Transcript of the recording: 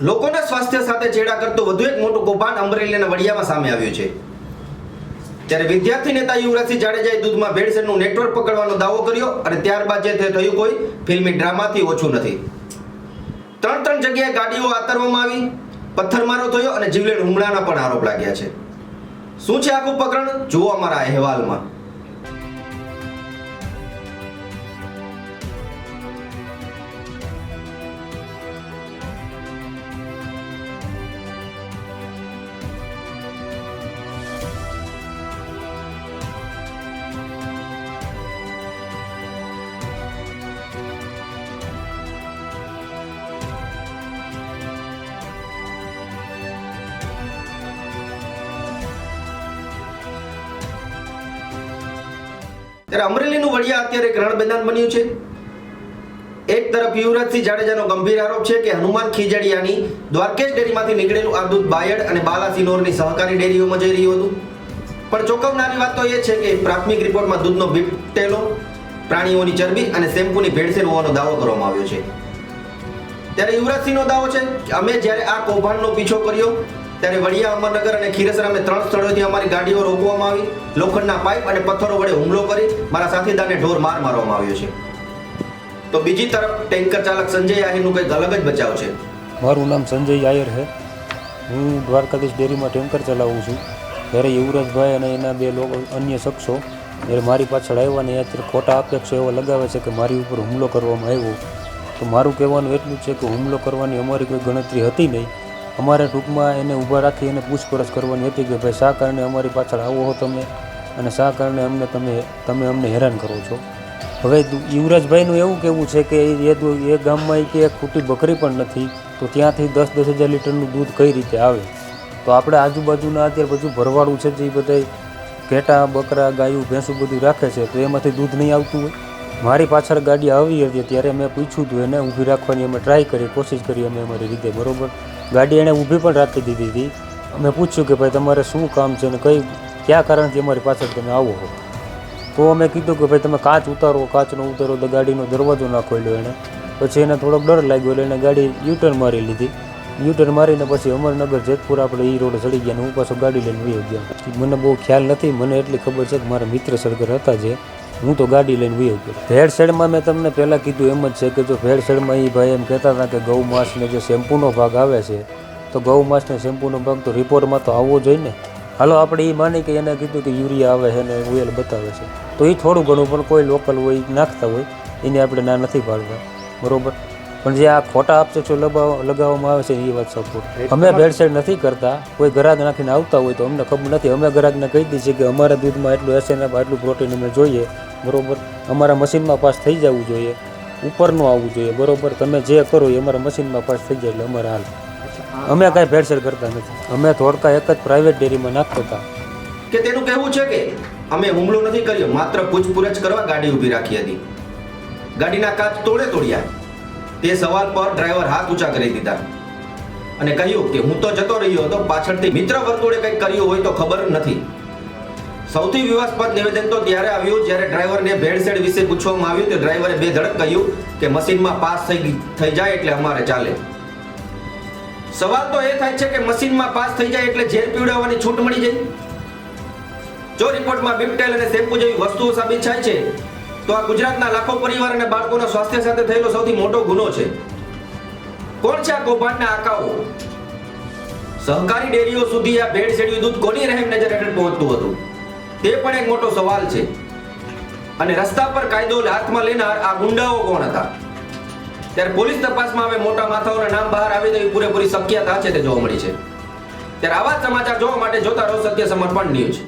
લોકોના સ્વાસ્થ્ય સાથે ચેડા કરતું વધુ એક મોટું કૌભાંડ અમરેલીના વડિયામાં સામે આવ્યું છે. ત્યારે વિદ્યાર્થી નેતા યુવરાજસિંહ જાડેજાએ દૂધમાં ભેળસેળનું નેટવર્ક પકડવાનો દાવો કર્યો અને ત્યારબાદ જે થયું કોઈ ફિલ્મી ડ્રામાથી ઓછું નથી. ત્રણ જગ્યાએ ગાડીઓ આતરવામાં આવી, પથ્થરમારો થયો અને જીવલેણ હુમલાના પણ આરોપ લાગ્યા છે. શું છે આખું પ્રકરણ, જુઓ અમારા અહેવાલમાં. ત્યારે અમરેલીનું વડિયા અત્યારે એક રણ મેદાન બન્યું છે. એક તરફ યુવરાજસિંહ જાડેજાનો ગંભીર આરોપ છે કે હનુમાન ખીજડીયાની દ્વારકેશ ડેરીમાંથી નીકળેલું આ દૂધ બાયડ અને બાલાસિનોરની સહકારી ડેરીઓમાં જઈ રહ્યું હતું. પણ ચોંકાવનારી વાત તો એ છે કે પ્રાથમિક રિપોર્ટમાં દૂધનો બીપટેલો, પ્રાણીઓની ચરબી અને શેમ્પૂની ભેળસેળ હોવાનો દાવો કરવામાં આવ્યો છે. ત્યારે યુવરાજસિંહનો દાવો છે કે અમે જ્યારે આ કૌભાંડનો પીછો કર્યો ત્યારે વડિયા, અમરનગર અને ખીરસરામે 3 સ્થળોથી અમારી ગાડીઓ રોકવામાં આવી, લોખંડના પાઇપ અને પથ્થરો વડે હુમલો કરી મારા સાથીદારને ઢોર માર મારવામાં આવ્યો છે. તો બીજી તરફ ટેન્કર ચાલક સંજય આહિરનું કંઈક અલગ જ બચાવ છે. મારું નામ સંજય આયર છે. હું દ્વારકાધીશ ડેરીમાં ટેન્કર ચલાવું છું. ત્યારે યુવરાજભાઈ અને એના 2 લોકો અન્ય શખ્સો જ્યારે મારી પાછળ આવ્યા ને અત્યારે ખોટા આક્ષેપો એવો લગાવે છે કે મારી ઉપર હુમલો કરવામાં આવ્યો. તો મારું કહેવાનું એટલું છે કે હુમલો કરવાની અમારી કોઈ ગણતરી હતી નહીં. અમારે ટૂંકમાં એને ઊભા રાખી એને પૂછપરછ કરવાની હતી કે ભાઈ શા કારણે અમારી પાછળ આવો હો તમે અને શા કારણે તમે અમને હેરાન કરો છો. હવે યુવરાજભાઈનું એવું કહેવું છે કે એ ગામમાં કે એક ખૂટી બકરી પણ નથી, તો ત્યાંથી 10,000 લીટરનું દૂધ કઈ રીતે આવે? તો આપણે આજુબાજુના અત્યારે બધું ભરવાડું છે જે બધા ઘેટા, બકરા, ગાયું, ભેંસું બધું રાખે છે, તો એમાંથી દૂધ નહીં આવતું હોય. મારી પાછળ ગાડી આવી હતી ત્યારે મેં પૂછ્યું હતું એને ઊભી રાખવાની, અમે ટ્રાય કરી, કોશિશ કરી અમે અમારી રીતે, બરાબર. ગાડી એણે ઊભી પણ રાખી દીધી હતી. અમે પૂછ્યું કે ભાઈ તમારે શું કામ છે અને કયા કારણથી અમારી પાછળ તમે આવો છો? તો અમે કીધું કે ભાઈ તમે કાચ ઉતારો. કાચનો ઉતારો તો ગાડીનો દરવાજો નાખો લો એને. પછી એને થોડોક ડર લાગ્યો એટલે એને ગાડી યુટર્ન મારી લીધી. યુટર્ન મારીને પછી અમરનગર જેતપુર આપણે એ રોડ ચડી ગયા અને હું પાછો ગાડી લઈને વહી ગયો. મને બહુ ખ્યાલ નથી, મને એટલી ખબર છે કે મારા મિત્ર સળગર હતા જે, હું તો ગાડી લઈને વહી ગયો. ભેળસેળમાં મેં તમને પહેલાં કીધું એમ જ છે કે જો ભેળસેળમાં એ ભાઈ એમ કહેતા હતા કે ગૌ માંસને જે શેમ્પૂનો ભાગ આવે છે, તો ગૌ માંસને શેમ્પૂનો ભાગ તો રિપોર્ટમાં તો આવવો જોઈએ ને. હાલો આપણે એ માની કે એને કીધું કે યુરિયા આવે છે અને ઓઇલ બતાવે છે, તો એ થોડું ઘણું પણ કોઈ લોકલ હોય નાખતા હોય એને આપણે ના નથી પાડતા, બરાબર. પણ જે આ ખોટા આક્ષેપો લગાવવામાં આવે છે એ વાત સપોર્ટ. અમે ભેળસેળ નથી કરતા. કોઈ ગ્રાહક નાખીને આવતા હોય તો અમને ખબર નથી. અમે ગ્રાહકને કહી દઈએ છીએ કે અમારા દૂધમાં એટલું એસએનએફ, આટલું પ્રોટીન અમે જોઈએ, બરાબર. અમારા મશીનમાં પાસ થઈ જવું જોઈએ, ઉપરનું આવવું જોઈએ, બરાબર. તમે જે કરો એ અમારા મશીનમાં પાસ થઈ જાય એટલે અમારે હાલ. અમે કાંઈ ભેળસેળ કરતા નથી. અમે ધોળકા એક જ પ્રાઇવેટ ડેરીમાં નાખતા હતા. કે તેનું કહેવું છે કે અમે હુમલો નથી કર્યો, માત્ર પૂછપરછ કરવા ગાડી ઊભી રાખી હતી. ગાડીના કાચ તોડ્યા. તે સવાલ પર ડ્રાઈવર હાથ ઊંચા કરી દીધા અને કહ્યું કે હું તો જતો રહ્યો હતો, પાછળથી મિત્ર વર્તુળે કંઈક કર્યું હોય તો ખબર નથી. સૌથી વિવાદાસ્પદ નિવેદન તો ત્યારે આવ્યું જ્યારે ડ્રાઈવરને ભેળસેળ વિશે પૂછવામાં આવ્યું તો ડ્રાઈવરે બેધડક કહ્યું કે મશીનમાં પાસ થઈ જાય એટલે અમારે ચાલે. સવાલ તો એ થાય છે કે મશીનમાં પાસ થઈ જાય એટલે ઝેર પીવડાવવાની છૂટ મળી જાય? જો રિપોર્ટમાં બીપટેલ અને શેમ્પુ જેવી વસ્તુઓ સાબિત થાય છે તો આ ગુજરાતના લાખો પરિવાર અને બાળકોના સ્વાસ્થ્ય સાથે થયેલો સૌથી મોટો ગુનો છે. કોણ છે આ કૌભાંડના આકાઓ? સહકારી ડેરીઓ સુધી આ ભેળસેળિયું દૂધ કોની રહેમ નજર હેઠળ પહોંચતું હતું તે પણ એક મોટો સવાલ છે. અને રસ્તા પર કાયદો હાથમાં લેનાર આ ગુંડાઓ કોણ હતા? ત્યારે પોલીસ તપાસમાં હવે મોટા માથાઓના નામ બહાર આવે તેવી પૂરેપૂરી શક્યતા છે તે જોવા મળી છે. ત્યારે આવા સમાચાર જોવા માટે જોતા રહો સત્ય સમર્પણ ન્યૂઝ.